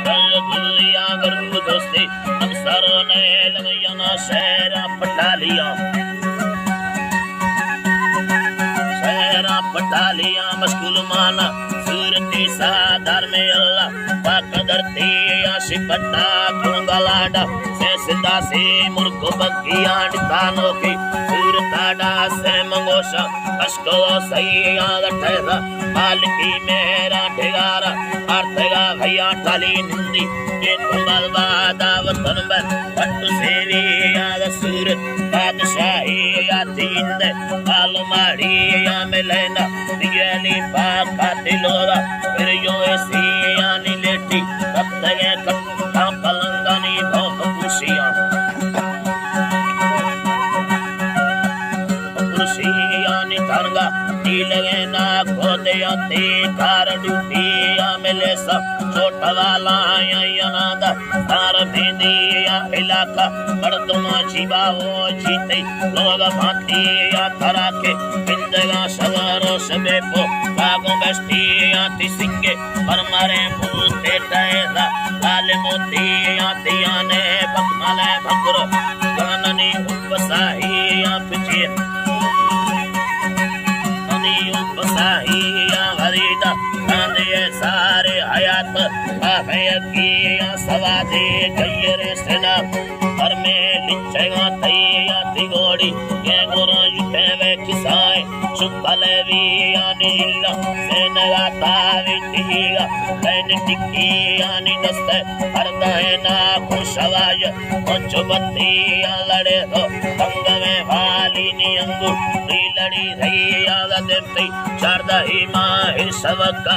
गुलिया गर्म दोस्ती हम सर ने लगिया ना शहरा पटालिया पटालिया मस्कुल माना सूरती सादर में अल्लाह पाकदरती आशी पट्टा क्यों गलाडा से सिंदा से मुर्को बकिया निकानो की सूरताडा से मंगोशा अश्को सही याद ठहरा मालिकी मेरा ठेगारा आर्तगा भैया टाली निंदी ये कुंबल वादा वतन बन पट्टू सेवी याद सूरत बादशाही या तींद आलमाड़ी या मिलेना दिगली पाका तिलोरा फिर यो ऐसी यानी लेटी कब तक कट्टा पलंगानी भोग खुशियां खुशियानी तरगा लगे ना खोदे आते कार ड्यूटी या मिले सब छोटा वाला या नादा तार भेदी या इलाका बड़तुमा जीवा वो जीते लोग भांति या थरा के बिंदगा सवारो सबे पो बागों बस्ती या तिसिंगे पर मारे भूते टैदा लाल मोती या दियाने बकमाले भकुरो गाननी उपसाही या पिछे सारे हयात किया सवादे गयरे सेना पर में लिचेगा तैया तिगोड़ी ये गुरु युतेवे किसाए सुपले भी यानी इल्ला सेना तावी तिगा कैन टिक्की यानी दस्ते हरदा है ना खुशवाज पंचबत्ती या लड़े तो अंग में वाली नियंगु लड़ी रही याद देती शारदा ही माहिर सबका